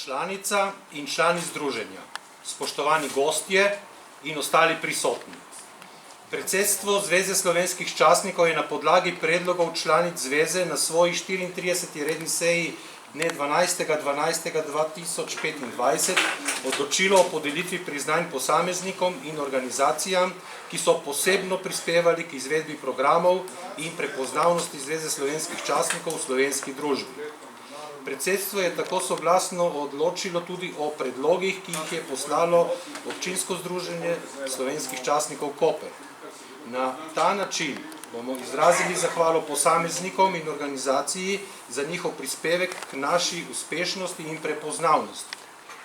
Članica in člani združenja, spoštovani gostje in ostali prisotni. Predsedstvo Zveze slovenskih častnikov je na podlagi predlogov članic Zveze na svoji 34. redni seji dne 12.12.2025 odločilo o podelitvi priznanj posameznikom in organizacijam, ki so posebno prispevali k izvedbi programov in prepoznavnosti Zveze slovenskih častnikov v slovenski družbi. Predsedstvo je tako soglasno odločilo tudi o predlogih, ki jih je poslalo občinsko združenje slovenskih častnikov Koper. Na ta način bomo izrazili zahvalo posameznikom in organizaciji za njihov prispevek k naši uspešnosti in prepoznavnosti.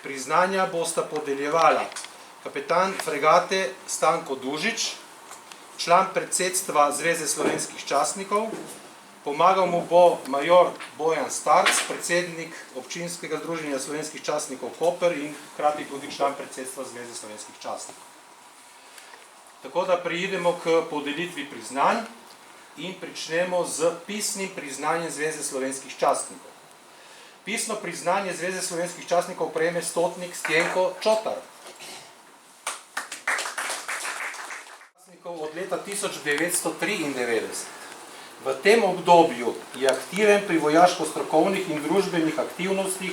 Priznanja bosta podeljevala kapetan fregate Stanko Dužič, član predsedstva Zveze slovenskih častnikov, pomagal mu bo major Bojan Starc, predsednik občinskega združenja slovenskih častnikov Koper in hkrati tudi član predsedstva Zveze slovenskih častnikov. Tako da preidemo k podelitvi priznanj in pričnemo z pisnim priznanjem Zveze slovenskih častnikov. Pisno priznanje Zveze slovenskih častnikov prejme stotnik Stenko Čotar. Od leta 1993. V tem obdobju je aktiven pri vojaško-strokovnih in družbenih aktivnostih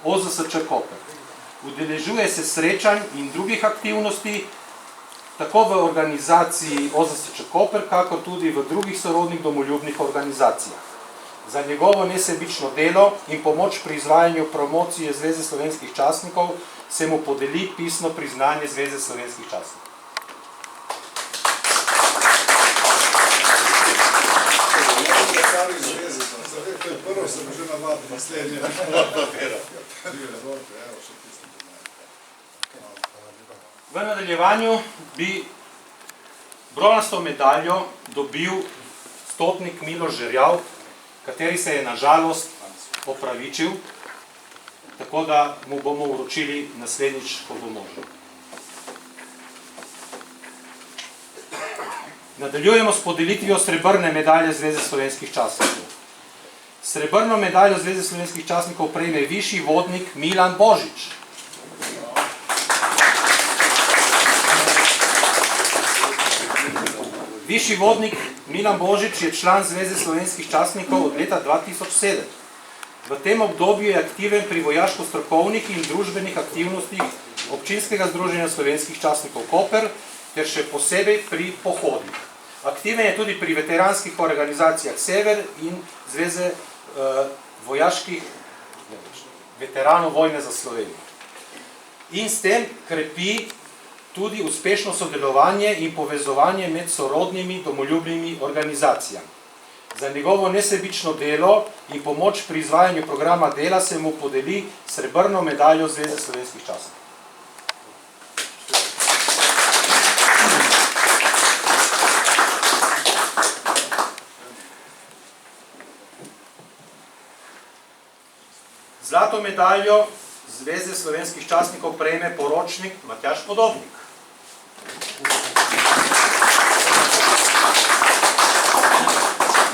OZSČ Koper. Udeležuje se srečanj in drugih aktivnosti, tako v organizaciji OZSČ Koper, kakor tudi v drugih sorodnih domoljubnih organizacijah. Za njegovo nesebično delo in pomoč pri izvajanju promocije Zveze slovenskih častnikov se mu podeli pisno priznanje Zveze slovenskih častnikov. Prvo sem že navadil, naslednje. V nadaljevanju bi bronasto medaljo dobil stotnik Miloš Žerjav, kateri se je na žalost opravičil, tako da mu bomo vročili naslednjič, ko bo možno. Nadaljujemo s podelitvijo srebrne medalje Zveze slovenskih častnikov. Srebrno medaljo Zveze slovenskih častnikov prejme višji vodnik Milan Božič. Višji vodnik Milan Božič je član Zveze slovenskih častnikov od leta 2007. V tem obdobju je aktiven pri vojaško-strokovnih in družbenih aktivnostih občinskega združenja slovenskih častnikov Koper ter še posebej pri pohodih. Aktiven je tudi pri veteranskih organizacijah Sever in Zveze vojaških veteranov vojne za Slovenijo. In s tem krepi tudi uspešno sodelovanje in povezovanje med sorodnimi domoljubnimi organizacijami. Za njegovo nesebično delo in pomoč pri izvajanju programa dela se mu podeli srebrno medaljo Zveze slovenskih častnikov. Zlato medaljo Zveze slovenskih častnikov prejme poročnik Matjaž Podobnik.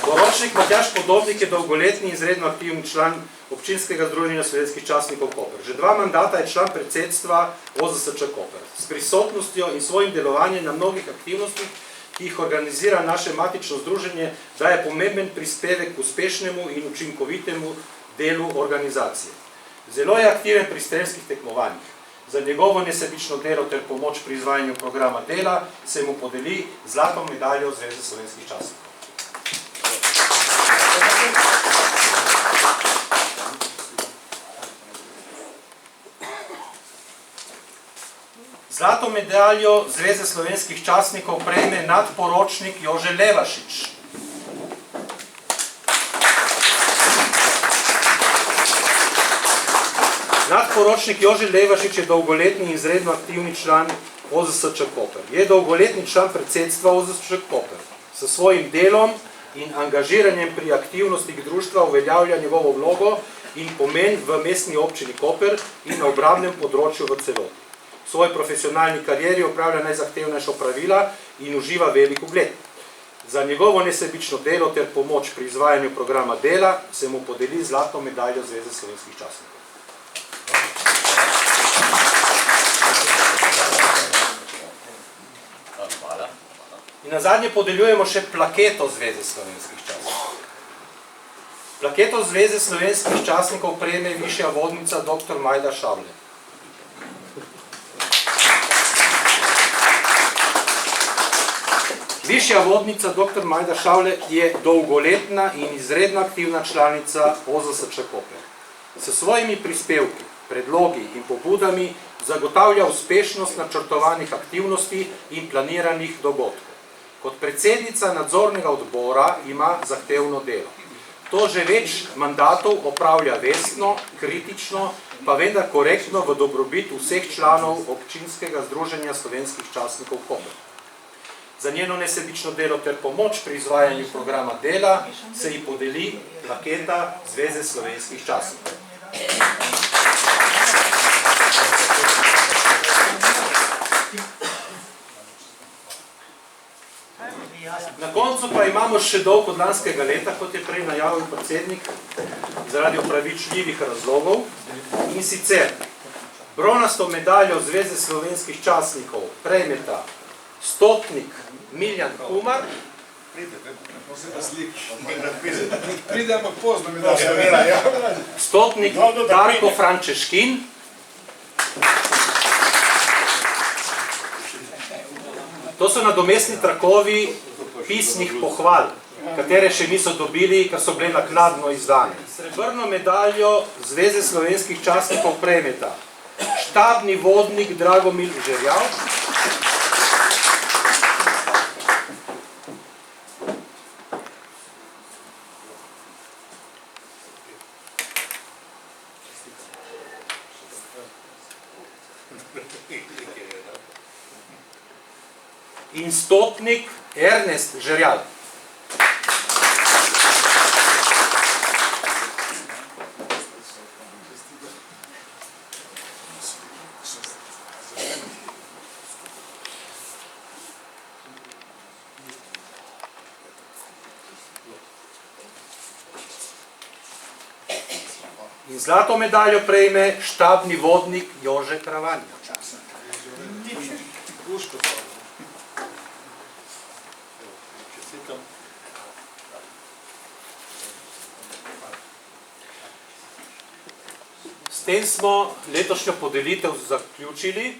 Poročnik Matjaž Podobnik je dolgoletni in izredno aktivni član občinskega združenja slovenskih častnikov Koper. Že 2 mandata je član predsedstva OZSČ Koper. S prisotnostjo in svojim delovanjem na mnogih aktivnostih, ki jih organizira naše matično združenje, daje pomemben prispevek k uspešnemu in učinkovitemu delu organizacije. Zelo je aktiven pri strelskih tekmovanjih. Za njegovo nesebično delo ter pomoč pri izvajanju programa dela se mu podeli zlato medaljo Zveze slovenskih časnikov. Zlato medaljo Zveze slovenskih časnikov prejme nadporočnik Jože Levašič. Nadporočnik Jože Levašič je dolgoletni in izredno aktivni član OZSČ Koper. Je dolgoletni član predsedstva OZSČ Koper. S svojim delom in angažiranjem pri aktivnostih društva uveljavlja njegovo vlogo in pomen v mestni občini Koper in na obrambnem področju v celoti. V svoji profesionalni karieri opravlja najzahtevnejša opravila in uživa velik ugled. Za njegovo nesebično delo ter pomoč pri izvajanju programa dela se mu podeli zlato medaljo Zveze slovenskih časnikov. In nazadnje podeljujemo še plaketo Zveze slovenskih časnikov. Plaketo Zveze slovenskih časnikov prejme višja vodnica dr. Majda Šavle. Višja vodnica dr. Majda Šavle je dolgoletna in izredno aktivna članica OZSČ Koper. S svojimi prispevki, predlogi in pobudami zagotavlja uspešnost načrtovanih aktivnosti in planiranih dogodkov. Kot predsednica nadzornega odbora ima zahtevno delo. To že več mandatov opravlja vestno, kritično, pa vendar korektno v dobrobit vseh članov občinskega združenja slovenskih časnikov Koper. Za njeno nesebično delo ter pomoč pri izvajanju programa dela se ji podeli plaketa Zveze slovenskih časnikov. Na koncu pa imamo še dolg od lanskega leta, kot je prej najavil predsednik, zaradi opravičljivih razlogov. In sicer bronasto medaljo Zveze slovenskih časnikov prejmeta stotnik Miljan Humar, Pridemo pozno, mi da se stotnik Darko Frančeškin, to so nadomestni trakovi pisnih pohval, katere še niso dobili, ker so bile naknadno izdane. Srebrno medaljo Zveze slovenskih časnikov prejmeta štabni vodnik Dragomir Žerjav, in stotnik Ernest Žerjal. In zlato medaljo prejme štabni vodnik Jože Kravanja. S tem smo letošnjo podelitev zaključili.